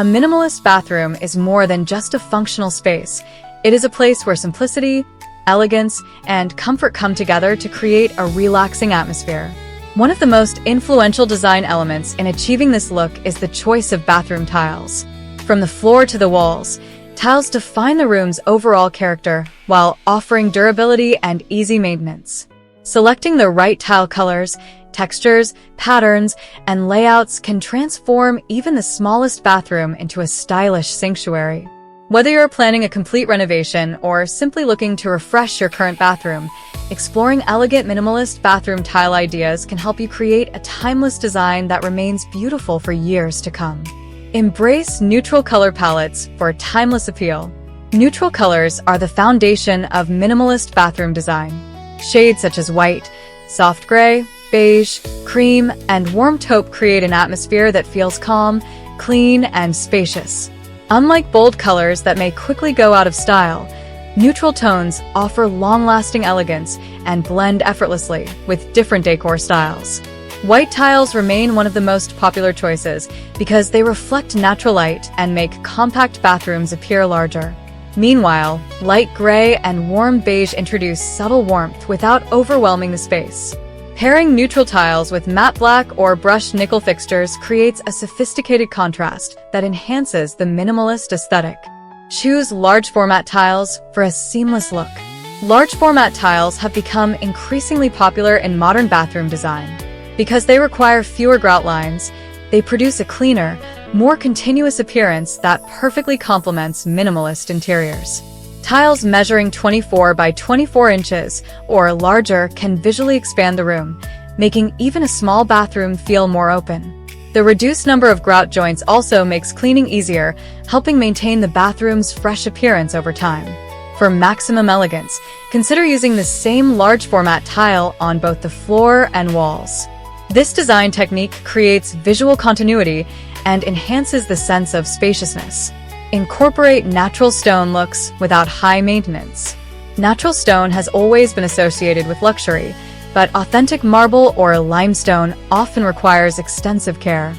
A minimalist bathroom is more than just a functional space. It is a place where simplicity, elegance, and comfort come together to create a relaxing atmosphere. One of the most influential design elements in achieving this look is the choice of bathroom tiles. From the floor to the walls, tiles define the room's overall character while offering durability and easy maintenance. Selecting the right tile colors, textures, patterns, and layouts can transform even the smallest bathroom into a stylish sanctuary. Whether you're planning a complete renovation or simply looking to refresh your current bathroom, exploring elegant minimalist bathroom tile ideas can help you create a timeless design that remains beautiful for years to come. Embrace neutral color palettes for timeless appeal. Neutral colors are the foundation of minimalist bathroom design. Shades such as white, soft gray, beige, cream, and warm taupe create an atmosphere that feels calm, clean, and spacious. Unlike bold colors that may quickly go out of style, neutral tones offer long-lasting elegance and blend effortlessly with different decor styles. White tiles remain one of the most popular choices because they reflect natural light and make compact bathrooms appear larger. Meanwhile, light gray and warm beige introduce subtle warmth without overwhelming the space. Pairing neutral tiles with matte black or brushed nickel fixtures creates a sophisticated contrast that enhances the minimalist aesthetic. Choose large format tiles for a seamless look. Large format tiles have become increasingly popular in modern bathroom design. Because they require fewer grout lines, they produce a cleaner, more continuous appearance that perfectly complements minimalist interiors. Tiles measuring 24 by 24 inches or larger can visually expand the room, making even a small bathroom feel more open. The reduced number of grout joints also makes cleaning easier, helping maintain the bathroom's fresh appearance over time. For maximum elegance, consider using the same large format tile on both the floor and walls. This design technique creates visual continuity and enhances the sense of spaciousness. Incorporate natural stone looks without high maintenance. Natural stone has always been associated with luxury, but authentic marble or limestone often requires extensive care.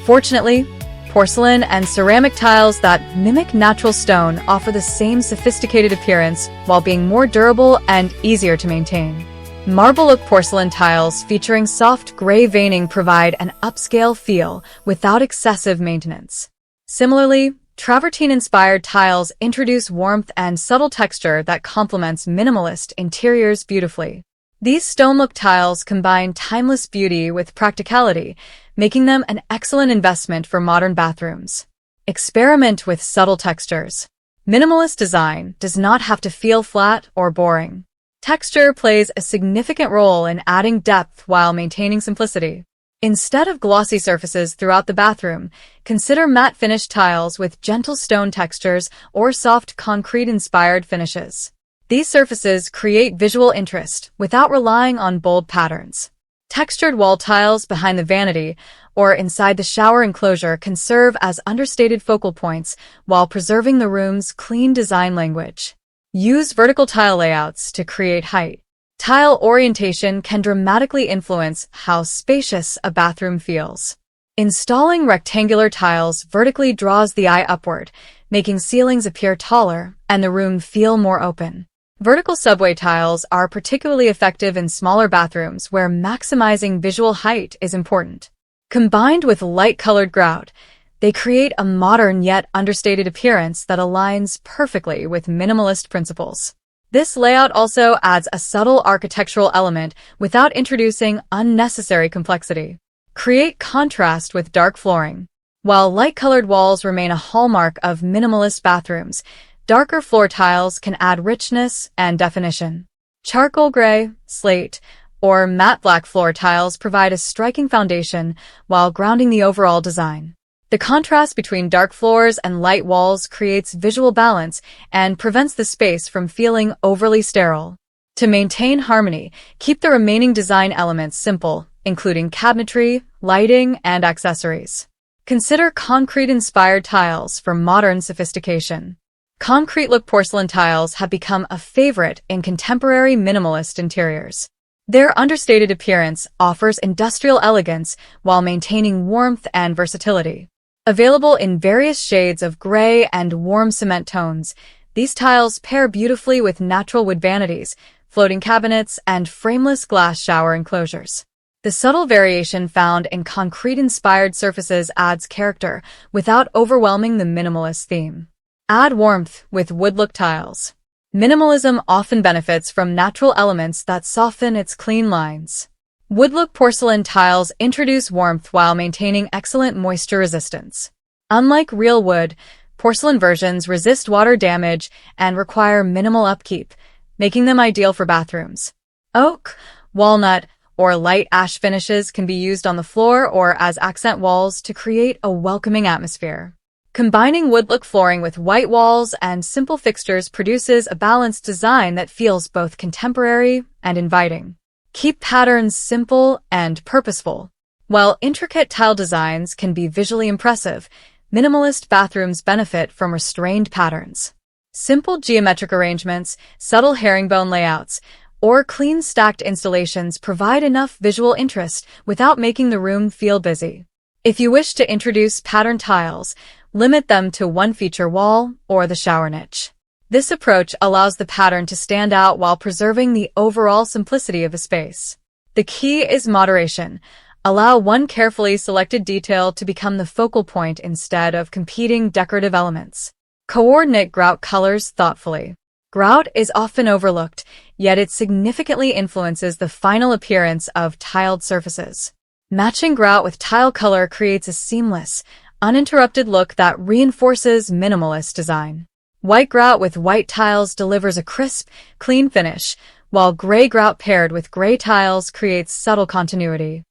Fortunately, porcelain and ceramic tiles that mimic natural stone offer the same sophisticated appearance while being more durable and easier to maintain. Marble-look porcelain tiles featuring soft gray veining provide an upscale feel without excessive maintenance. Similarly, travertine-inspired tiles introduce warmth and subtle texture that complements minimalist interiors beautifully. These stone-look tiles combine timeless beauty with practicality, making them an excellent investment for modern bathrooms. Experiment with subtle textures. Minimalist design does not have to feel flat or boring. Texture plays a significant role in adding depth while maintaining simplicity. Instead of glossy surfaces throughout the bathroom, consider matte finish tiles with gentle stone textures or soft concrete-inspired finishes. These surfaces create visual interest without relying on bold patterns. Textured wall tiles behind the vanity or inside the shower enclosure can serve as understated focal points while preserving the room's clean design language. Use vertical tile layouts to create height. Tile orientation can dramatically influence how spacious a bathroom feels. Installing rectangular tiles vertically draws the eye upward, making ceilings appear taller and the room feel more open. Vertical subway tiles are particularly effective in smaller bathrooms where maximizing visual height is important. Combined with light-colored grout, they create a modern yet understated appearance that aligns perfectly with minimalist principles. This layout also adds a subtle architectural element without introducing unnecessary complexity. Create contrast with dark flooring. While light-colored walls remain a hallmark of minimalist bathrooms, darker floor tiles can add richness and definition. Charcoal gray, slate, or matte black floor tiles provide a striking foundation while grounding the overall design. The contrast between dark floors and light walls creates visual balance and prevents the space from feeling overly sterile. To maintain harmony, keep the remaining design elements simple, including cabinetry, lighting, and accessories. Consider concrete-inspired tiles for modern sophistication. Concrete-look porcelain tiles have become a favorite in contemporary minimalist interiors. Their understated appearance offers industrial elegance while maintaining warmth and versatility. Available in various shades of gray and warm cement tones, these tiles pair beautifully with natural wood vanities, floating cabinets, and frameless glass shower enclosures. The subtle variation found in concrete-inspired surfaces adds character without overwhelming the minimalist theme. Add warmth with wood-look tiles. Minimalism often benefits from natural elements that soften its clean lines. Wood-look porcelain tiles introduce warmth while maintaining excellent moisture resistance. Unlike real wood, porcelain versions resist water damage and require minimal upkeep, making them ideal for bathrooms. Oak, walnut, or light ash finishes can be used on the floor or as accent walls to create a welcoming atmosphere. Combining wood-look flooring with white walls and simple fixtures produces a balanced design that feels both contemporary and inviting. Keep patterns simple and purposeful. While intricate tile designs can be visually impressive, minimalist bathrooms benefit from restrained patterns. Simple geometric arrangements, subtle herringbone layouts, or clean stacked installations provide enough visual interest without making the room feel busy. If you wish to introduce pattern tiles, limit them to one feature wall or the shower niche. This approach allows the pattern to stand out while preserving the overall simplicity of the space. The key is moderation. Allow one carefully selected detail to become the focal point instead of competing decorative elements. Coordinate grout colors thoughtfully. Grout is often overlooked, yet it significantly influences the final appearance of tiled surfaces. Matching grout with tile color creates a seamless, uninterrupted look that reinforces minimalist design. White grout with white tiles delivers a crisp, clean finish, while gray grout paired with gray tiles creates subtle continuity.